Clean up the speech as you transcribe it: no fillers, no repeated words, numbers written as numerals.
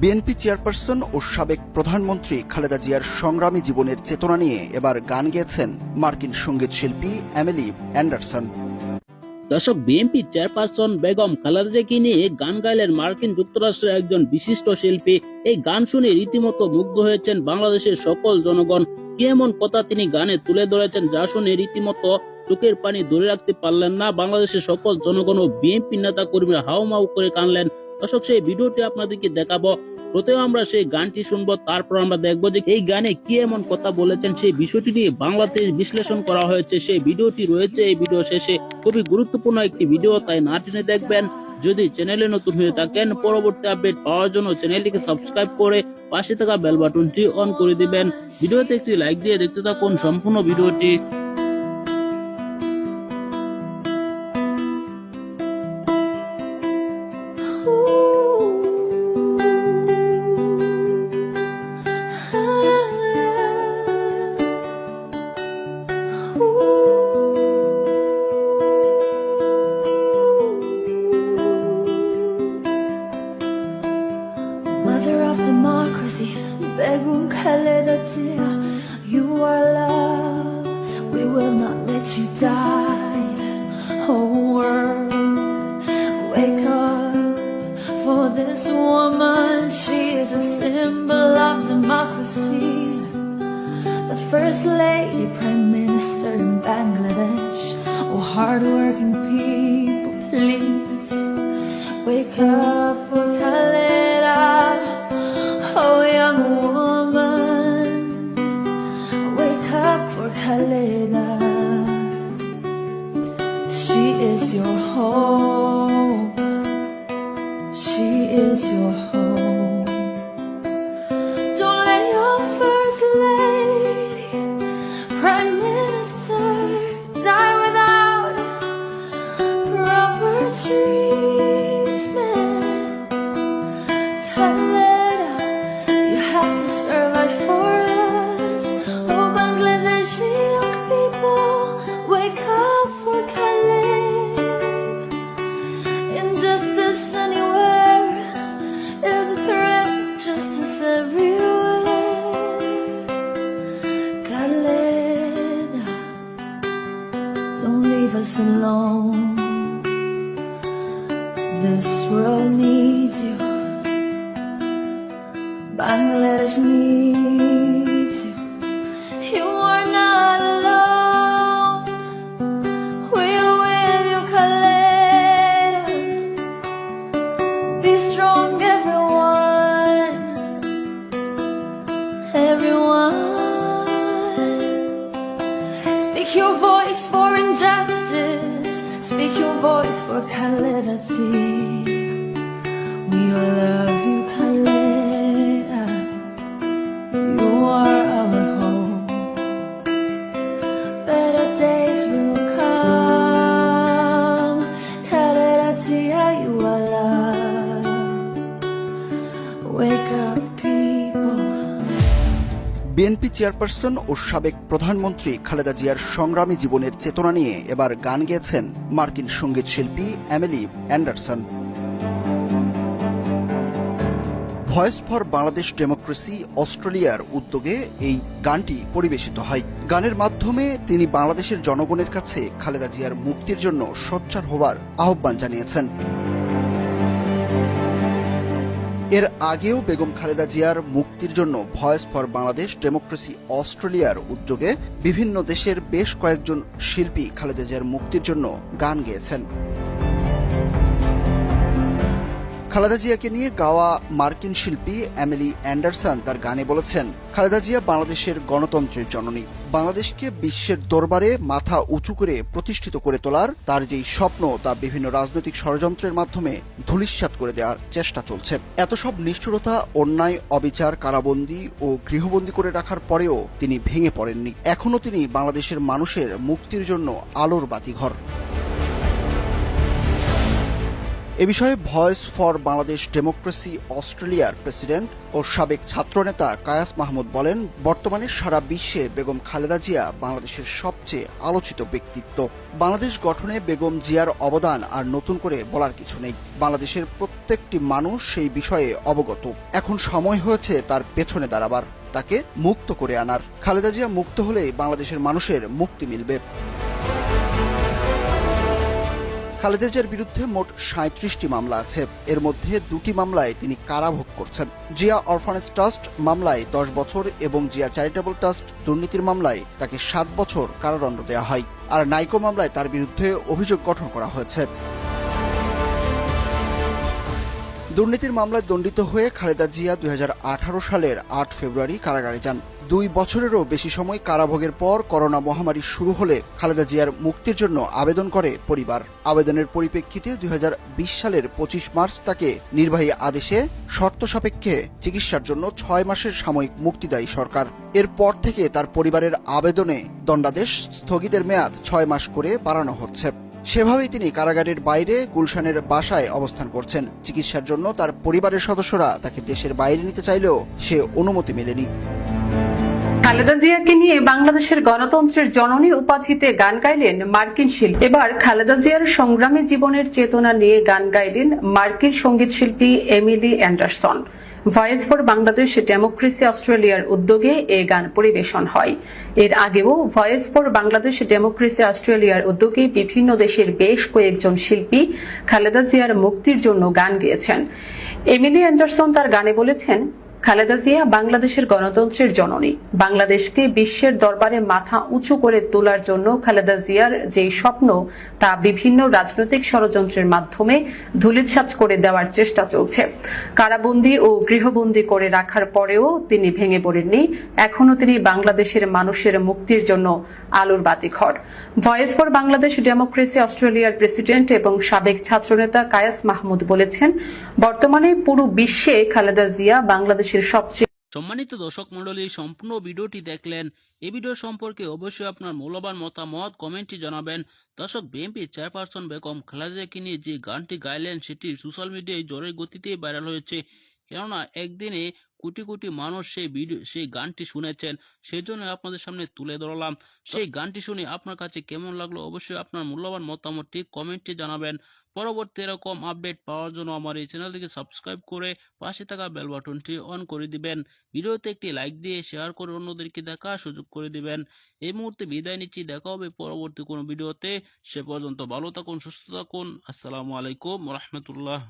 BNP chairperson ও সাবেক প্রধানমন্ত্রী খালেদা জিয়ার সংগ্রামী জীবনের চেতনা নিয়ে এবার গান গেয়েছেন মার্কিন সঙ্গীত শিল্পী এমিলি অ্যান্ডারসন। দর্শক, বিএনপি চেয়ারপারসন বেগম খালেদা জিয়াকে নিয়ে গান গাইলেন মার্কিন যুক্তরাষ্ট্রের একজন বিশিষ্ট শিল্পী। এই গান শুনে রীতিমতো মুগ্ধ হয়েছেন বাংলাদেশের সকল জনগণ। কি এমন কথা তিনি গানে তুলে ধরেছেন যা শুনে রীতিমতো চোখের পানি ধরে রাখতে পারলেন না বাংলাদেশের সকল জনগণ ও বিএনপি নেতা কর্মীরা হাউমাউ করে কানলেন। দর্শক, সেই ভিডিওটি আপনাদেরকে দেখাবো। প্রথমে আমরা সেই গানটি শুনবো, তারপর আমরা দেখবো যে এই গানে কি এমন কথা বলেছেন সেই বিষয়টি নিয়ে বাংলাদেশ বিশ্লেষণ করা হয়েছে। সেই ভিডিওটি রয়েছে এই ভিডিও শেষে। খুবই গুরুত্বপূর্ণ একটি ভিডিও, তাই না টেনে দেখবেন। যদি চ্যানেলে নতুন হয়ে থাকেন, পরবর্তী আপডেট পাওয়ার জন্য চ্যানেলটিকে সাবস্ক্রাইব করে পাশে থাকা বেল বাটনটি অন করে দিবেন। ভিডিওতে একটি লাইক দিয়ে দেখতে থাকুন সম্পূর্ণ ভিডিওটি। Mother of democracy, Begum Khaleda Zia, you are love, we will not let you die. Oh world, wake up for this woman, she is a symbol of democracy. The first lady, prime minister in Bangladesh. Oh hardworking people, please wake up for Khaleda. Oh young woman, wake up for Khaleda. She is your hope, she is your hope. Don't let your first lady, prime minister, die without proper treatment. Khaleda, you have to survive for us. Oh Bangladeshi young people, wake up for Khaled. Injustice anywhere is a threat to justice everywhere. Khaleda, don't leave us alone. This world needs you. Bangladesh needs you. You are not alone. We are with you, Khaleda. Be strong, everyone. Everyone. Speak your voice for injustice. Speak your voice for Khaleda. We love you, Khaleda. You are our hope. Better days will come. Khaleda, you are love. Wake up, people. BNP chairperson ও সাবেক প্রধানমন্ত্রী খালেদা জিয়ার সংগ্রামী জীবনের চেতনা নিয়ে এবার গান গেয়েছেন মার্কিন সঙ্গীত শিল্পী Emily Anderson. Voice for Bangladesh democracy অস্ট্রেলিয়ার উদ্যোগে এই গানটি পরিবেশিত হয়। গানের মাধ্যমে তিনি বাংলাদেশের জনগণের কাছে খালেদা জিয়ার মুক্তির জন্য সোচ্চার হবার আহ্বান জানিয়েছেন। এর আগেও বেগম খালেদা জিয়ার মুক্তির জন্য ভয়েস ফর বাংলাদেশ ডেমোক্রেসি অস্ট্রেলিয়ার উদ্যোগে বিভিন্ন দেশের বেশ কয়েকজন শিল্পী খালেদা জিয়ার মুক্তির জন্য গান গেয়েছেন। খালেদা জিয়াকে নিয়ে গাওয়া মার্কিন শিল্পী এমিলি অ্যান্ডারসন তার গানে বলেছেন, খালেদা জিয়া বাংলাদেশের গণতন্ত্রের জননী। বাংলাদেশকে বিশ্বের দরবারে মাথা উঁচু করে প্রতিষ্ঠিত করে তোলার তার যেই স্বপ্ন তা বিভিন্ন রাজনৈতিক ষড়যন্ত্রের মাধ্যমে ধূলিসাৎ করে দেওয়ার চেষ্টা চলছে। এত সব নিষ্ঠুরতা, অন্যায়, অবিচার, কারাবন্দী ও গৃহবন্দী করে রাখার পরেও তিনি ভেঙে পড়েননি। এখনো তিনি বাংলাদেশের মানুষের মুক্তির জন্য আলোর বাতিঘর। এ বিষয়ে ভয়েস ফর বাংলাদেশ ডেমোক্রেসি অস্ট্রেলিয়ার প্রেসিডেন্ট ও সাবেক ছাত্রনেতা কায়াস মাহমুদ বলেন, বর্তমানে সারা বিশ্বে বেগম খালেদা জিয়া বাংলাদেশের সবচেয়ে আলোচিত ব্যক্তিত্ব। বাংলাদেশ গঠনে বেগম জিয়ার অবদান আর নতুন করে বলার কিছু নেই। বাংলাদেশের প্রত্যেকটি মানুষ সেই বিষয়ে অবগত। এখন সময় হয়েছে তার পেছনে দাঁড়াবার, তাকে মুক্ত করে আনার। খালেদা জিয়া মুক্ত হলেই বাংলাদেশের মানুষের মুক্তি মিলবে। খালেদা জিয়ার বিরুদ্ধে মোট ৩৭টি মামলা আছে। এর মধ্যে ২টি মামলায় তিনি কারাভোগ করছেন। জিয়া অরফানেজ ট্রাস্ট মামলায় ১০ বছর এবং জিয়া চ্যারিটেবল ট্রাস্ট দুর্নীতির মামলায় তাকে ৭ বছর কারাদণ্ড দেওয়া হয়। আর নাইকো মামলায় তার বিরুদ্ধে অভিযোগ গঠন করা হয়েছে। দুর্নীতির মামলায় দণ্ডিত হয়ে খালেদা জিয়া ২০১৮ সালের ৮ ফেব্রুয়ারি কারাগারে যান। ২ বছরেরও বেশি সময় কারাভোগের পর করোনা মহামারী শুরু হলে খালেদা জিয়ার মুক্তির জন্য আবেদন করে পরিবার। আবেদনের পরিপ্রেক্ষিতে ২০২০ সালের ২৫ মার্চ তাকে নির্বাহী আদেশে শর্ত সাপেক্ষে চিকিৎসার জন্য ৬ মাসের সাময়িক মুক্তি দেয় সরকার। এরপর থেকে তার পরিবারের আবেদনে দণ্ডাদেশ স্থগিতের মেয়াদ ৬ মাস করে বাড়ানো হচ্ছে। সেভাবেই তিনি কারাগারের বাইরে গুলশানের বাসায় অবস্থান করছেন। চিকিৎসার জন্য তার পরিবারের সদস্যরা তাকে দেশের বাইরে নিতে চাইলেও সে অনুমতি মেলেনি। খালেদা জিয়াকে নিয়ে বাংলাদেশের গণতন্ত্রের জননী উপাধিতে গান গাইলেন মার্কিন শিল্পী। এবার খালেদা জিয়ার সংগ্রামী জীবনের চেতনা নিয়ে গান গাইলেন মার্কিন সঙ্গীত শিল্পী Emily Anderson. Voice for Bangladesh democracy অস্ট্রেলিয়ার উদ্যোগে এই গান পরিবেশন হয়। এর আগেও ভয়েস ফর বাংলাদেশ ডেমোক্রেসি অস্ট্রেলিয়ার উদ্যোগে বিভিন্ন দেশের বেশ কয়েকজন শিল্পী খালেদা জিয়ার মুক্তির জন্য গান গেয়েছেন। এমিলি অ্যান্ডারসন তার গানে বলেছেন, খালেদা জিয়া বাংলাদেশের গণতন্ত্রের জননী। বাংলাদেশকে বিশ্বের দরবারে মাথা উঁচু করে তোলার জন্য খালেদা জিয়ার যে স্বপ্ন, তা বিভিন্ন রাজনৈতিক ষড়যন্ত্রের মাধ্যমে ধূলিসাৎ করে দেওয়ার চেষ্টা চলছে। কারাবন্দী ও গৃহবন্দী করে রাখার পরেও তিনি ভেঙে পড়েননি। এখনো তিনি বাংলাদেশের মানুষের মুক্তির জন্য আলোর বাতিঘর। ভয়েস ফর বাংলাদেশ ডেমোক্রেসি অস্ট্রেলিয়ার প্রেসিডেন্ট এবং সাবেক ছাত্রনেতা কায়াস মাহমুদ বলেছেন, বর্তমানে পুরো বিশ্বে খালেদা জিয়া বাংলাদেশের সবচেয়ে। সম্মানিত দর্শক মণ্ডলী, সম্পূর্ণ ভিডিওটি দেখলেন। এই ভিডিও সম্পর্কে অবশ্যই আপনার মূল্যবান মতামত কমেন্টে জানাবেন। দর্শক, বিএনপি চেয়ারপারসন বেগম খালেদা জিয়াকে নিয়ে যে গানটি গাইলেন সেটি সোশ্যাল মিডিয়ায় জোরের গতিতে ভাইরাল হয়েছে। কেননা একদিনে কোটি কোটি মানুষ সেই গানটি শুনেছেন, সেই জন্য আপনাদের সামনে তুলে ধরলাম। সেই গানটি শুনে আপনার কাছে কেমন লাগলো অবশ্যই আপনার মূল্যবান মতামতটি কমেন্টে জানাবেন। পরবর্তী এরকম আপডেট পাওয়ার জন্য আমার এই চ্যানেলটিকে সাবস্ক্রাইব করে পাশে থাকা বেল বাটনটি অন করে দিবেন। ভিডিওতে একটি লাইক দিয়ে শেয়ার করে অন্যদেরকে দেখার সুযোগ করে দিবেন। এই মুহূর্তে বিদায় নিচ্ছি, দেখা হবে পরবর্তী কোনো ভিডিওতে। সে পর্যন্ত ভালো থাকুন, সুস্থ থাকুন। আসসালামু আলাইকুম ওয়া রাহমাতুল্লাহ।